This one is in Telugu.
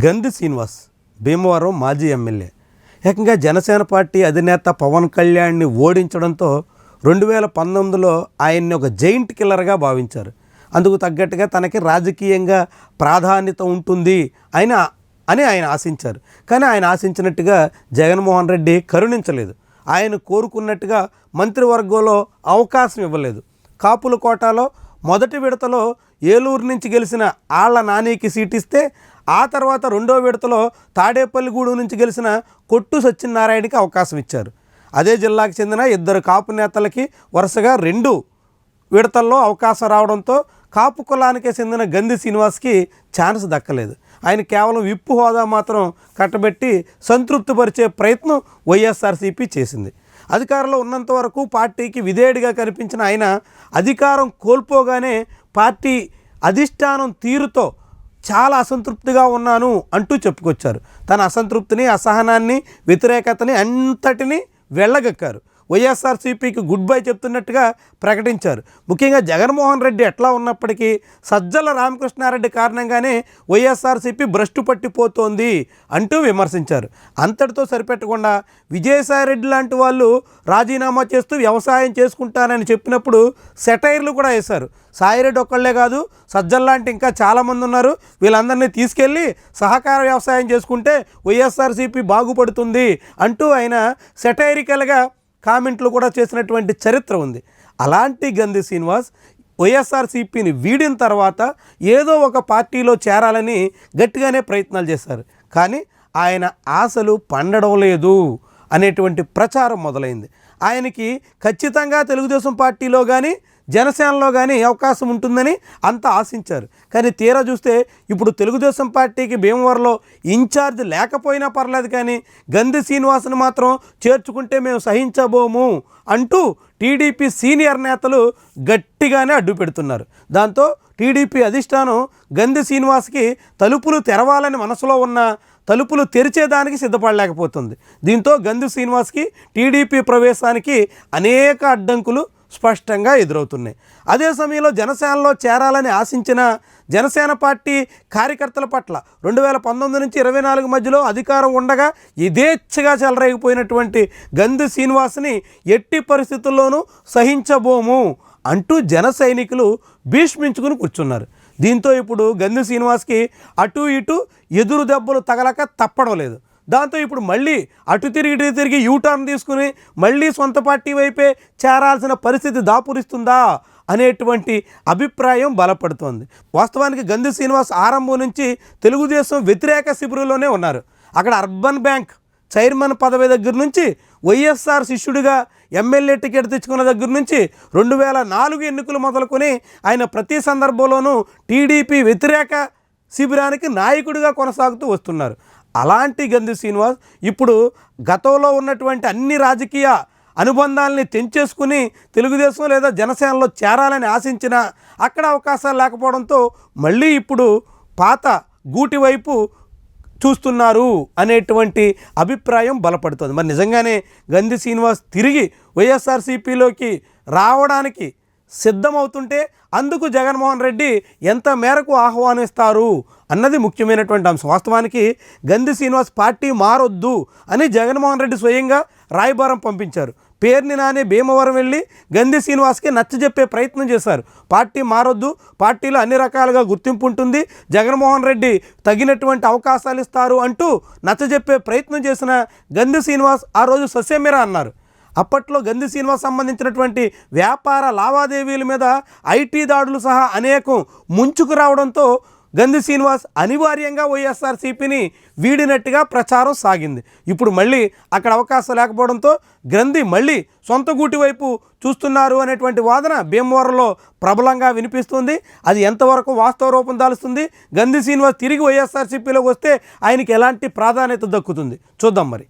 గంధి శ్రీనివాస్ భీమవరం మాజీ ఎమ్మెల్యే ఏకంగా జనసేన పార్టీ అధినేత పవన్ కళ్యాణ్ని ఓడించడంతో 2019లో ఆయన్ని ఒక జైంట్ కిల్లర్గా భావించారు. అందుకు తగ్గట్టుగా తనకి రాజకీయంగా ప్రాధాన్యత ఉంటుంది అని ఆయన ఆశించారు. కానీ ఆయన ఆశించినట్టుగా జగన్మోహన్ రెడ్డి కరుణించలేదు. ఆయన కోరుకున్నట్టుగా మంత్రివర్గంలో అవకాశం ఇవ్వలేదు. కాపుల కోటాలో మొదటి విడతలో ఏలూరు నుంచి గెలిచిన ఆళ్ల నానికి సీట్ ఇస్తే ఆ తర్వాత రెండో విడతలో తాడేపల్లిగూడెం నుంచి గెలిచిన కొట్టు సత్యనారాయణకి అవకాశం ఇచ్చారు. అదే జిల్లాకు చెందిన 2 కాపు నేతలకి వరుసగా 2 విడతల్లో అవకాశం రావడంతో కాపు కులానికే చెందిన గంధి శ్రీనివాస్కి ఛాన్స్ దక్కలేదు. ఆయన కేవలం విప్పు హోదా మాత్రం కట్టబెట్టి సంతృప్తిపరిచే ప్రయత్నం వైఎస్ఆర్సీపీ చేసింది. అధికారంలో ఉన్నంత వరకు పార్టీకి విధేయుడిగా కనిపించిన ఆయన అధికారం కోల్పోగానే పార్టీ అధిష్టానం తీరుతో చాలా అసంతృప్తిగా ఉన్నాను అంటూ చెప్పుకొచ్చారు. తన అసంతృప్తిని, అసహనాన్ని, వ్యతిరేకతని అంతటినీ వెళ్ళగక్కారు. వైఎస్ఆర్సీపీకి గుడ్ బై చెప్తున్నట్టుగా ప్రకటించారు. ముఖ్యంగా జగన్మోహన్ రెడ్డి ఎట్లా ఉన్నప్పటికీ సజ్జల రామకృష్ణారెడ్డి కారణంగానే వైఎస్ఆర్సీపీ భ్రష్టు పట్టిపోతోంది అంటూ విమర్శించారు. అంతటితో సరిపెట్టకుండా విజయసాయిరెడ్డి లాంటి వాళ్ళు రాజీనామా చేస్తూ వ్యవసాయం చేసుకుంటానని చెప్పినప్పుడు సెటైర్లు కూడా వేశారు. సాయిరెడ్డి ఒక్కళ్ళే కాదు, సజ్జల లాంటి ఇంకా చాలామంది ఉన్నారు, వీళ్ళందరినీ తీసుకెళ్ళి సహకార వ్యవసాయం చేసుకుంటే వైఎస్ఆర్సీపీ బాగుపడుతుంది అంటూ ఆయన సెటైరికల్గా కామెంట్లు కూడా చేసినటువంటి చరిత్ర ఉంది. అలాంటి గంధి శ్రీనివాస్ వైఎస్ఆర్సీపీని వీడిన తర్వాత ఏదో ఒక పార్టీలో చేరాలని గట్టిగానే ప్రయత్నాలు చేశారు. కానీ ఆయన ఆశలు పండడం లేదు అనేటువంటి ప్రచారం మొదలైంది. ఆయనకి ఖచ్చితంగా తెలుగుదేశం పార్టీలో కానీ జనసేనలో కానీ అవకాశం ఉంటుందని అంత ఆశించారు. కానీ తీరా చూస్తే ఇప్పుడు తెలుగుదేశం పార్టీకి భీమవరంలో ఇన్ఛార్జ్ లేకపోయినా పర్లేదు, కానీ గంధి శ్రీనివాస్ని మాత్రం చేర్చుకుంటే మేము సహించబోము అంటూ టీడీపీ సీనియర్ నేతలు గట్టిగానే అడ్డు పెడుతున్నారు. దాంతో టీడీపీ అధిష్టానం గంధి శ్రీనివాస్కి తలుపులు తెరవాలని మనసులో ఉన్న తలుపులు తెరిచేదానికి సిద్ధపడలేకపోతుంది. దీంతో గంధి శ్రీనివాస్కి టీడీపీ ప్రవేశానికి అనేక అడ్డంకులు స్పష్టంగా ఎదురవుతున్నాయి. అదే సమయంలో జనసేనలో చేరాలని ఆశించిన జనసేన పార్టీ కార్యకర్తల పట్ల 2019 నుంచి 24 మధ్యలో అధికారం ఉండగా యథేచ్ఛగా చెలరేగిపోయినటువంటి గంధి శ్రీనివాస్ని ఎట్టి పరిస్థితుల్లోనూ సహించబోము అంటూ జన సైనికులు భీష్మించుకుని కూర్చున్నారు. దీంతో ఇప్పుడు గంధి శ్రీనివాస్కి అటు ఇటు ఎదురు దెబ్బలు తగలక తప్పడం లేదు. దాంతో ఇప్పుడు మళ్ళీ అటు తిరిగి యూటర్న్ తీసుకుని మళ్ళీ సొంత పార్టీ వైపే చేరాల్సిన పరిస్థితి దాపురిస్తుందా అనేటువంటి అభిప్రాయం బలపడుతోంది. వాస్తవానికి గంధి శ్రీనివాస్ ఆరంభం నుంచి తెలుగుదేశం వ్యతిరేక శిబిరంలోనే ఉన్నారు. అక్కడ అర్బన్ బ్యాంక్ చైర్మన్ పదవి దగ్గర నుంచి వైఎస్ఆర్ శిష్యుడిగా ఎమ్మెల్యే టికెట్ తెచ్చుకున్న దగ్గర నుంచి 2004 ఎన్నికలు మొదలుకొని ఆయన ప్రతి సందర్భంలోనూ టీడీపీ వ్యతిరేక శిబిరానికి నాయకుడిగా కొనసాగుతూ వస్తున్నారు. అలాంటి గంధి శ్రీనివాస్ ఇప్పుడు గతంలో ఉన్నటువంటి అన్ని రాజకీయ అనుబంధాలని తెంచేసుకుని తెలుగుదేశం లేదా జనసేనలో చేరాలని ఆశించిన అక్కడ అవకాశాలు లేకపోవడంతో మళ్ళీ ఇప్పుడు పాత గూటి వైపు చూస్తున్నారు అనేటువంటి అభిప్రాయం బలపడుతుంది. మరి నిజంగానే గంధి శ్రీనివాస్ తిరిగి వైఎస్ఆర్సీపీలోకి రావడానికి సిద్ధమవుతుంటే అందుకు జగన్మోహన్ రెడ్డి ఎంత మేరకు ఆహ్వానిస్తారు అన్నది ముఖ్యమైనటువంటి అంశం. వాస్తవానికి గంధి శ్రీనివాస్ పార్టీ మారొద్దు అని జగన్మోహన్ రెడ్డి స్వయంగా రాయబారం పంపించారు. పేర్ని నాని భీమవరం వెళ్ళి గంధి శ్రీనివాస్కి నచ్చజెప్పే ప్రయత్నం చేశారు. పార్టీ మారొద్దు, పార్టీలో అన్ని రకాలుగా గుర్తింపు ఉంటుంది, జగన్మోహన్ రెడ్డి తగినటువంటి అవకాశాలు ఇస్తారు అంటూ నచ్చజెప్పే ప్రయత్నం చేసిన గంధి శ్రీనివాస్ ఆ రోజు ససేమిరా అన్నారు. అప్పట్లో గంధి శ్రీనివాస్ సంబంధించినటువంటి వ్యాపార లావాదేవీల మీద ఐటీ దాడులు సహా అనేకం ముంచుకు రావడంతో గంధి శ్రీనివాస్ అనివార్యంగా వైఎస్ఆర్సీపీని వీడినట్టుగా ప్రచారం సాగింది. ఇప్పుడు మళ్ళీ అక్కడ అవకాశం లేకపోవడంతో గంధి మళ్ళీ సొంత గూటి వైపు చూస్తున్నారు అనేటువంటి వాదన భీమవరంలో ప్రబలంగా వినిపిస్తుంది. అది ఎంతవరకు వాస్తవ రూపం దాలుస్తుంది, గంధి శ్రీనివాస్ తిరిగి వైఎస్ఆర్సీపీలోకి వస్తే ఆయనకి ఎలాంటి ప్రాధాన్యత దక్కుతుంది చూద్దాం మరి.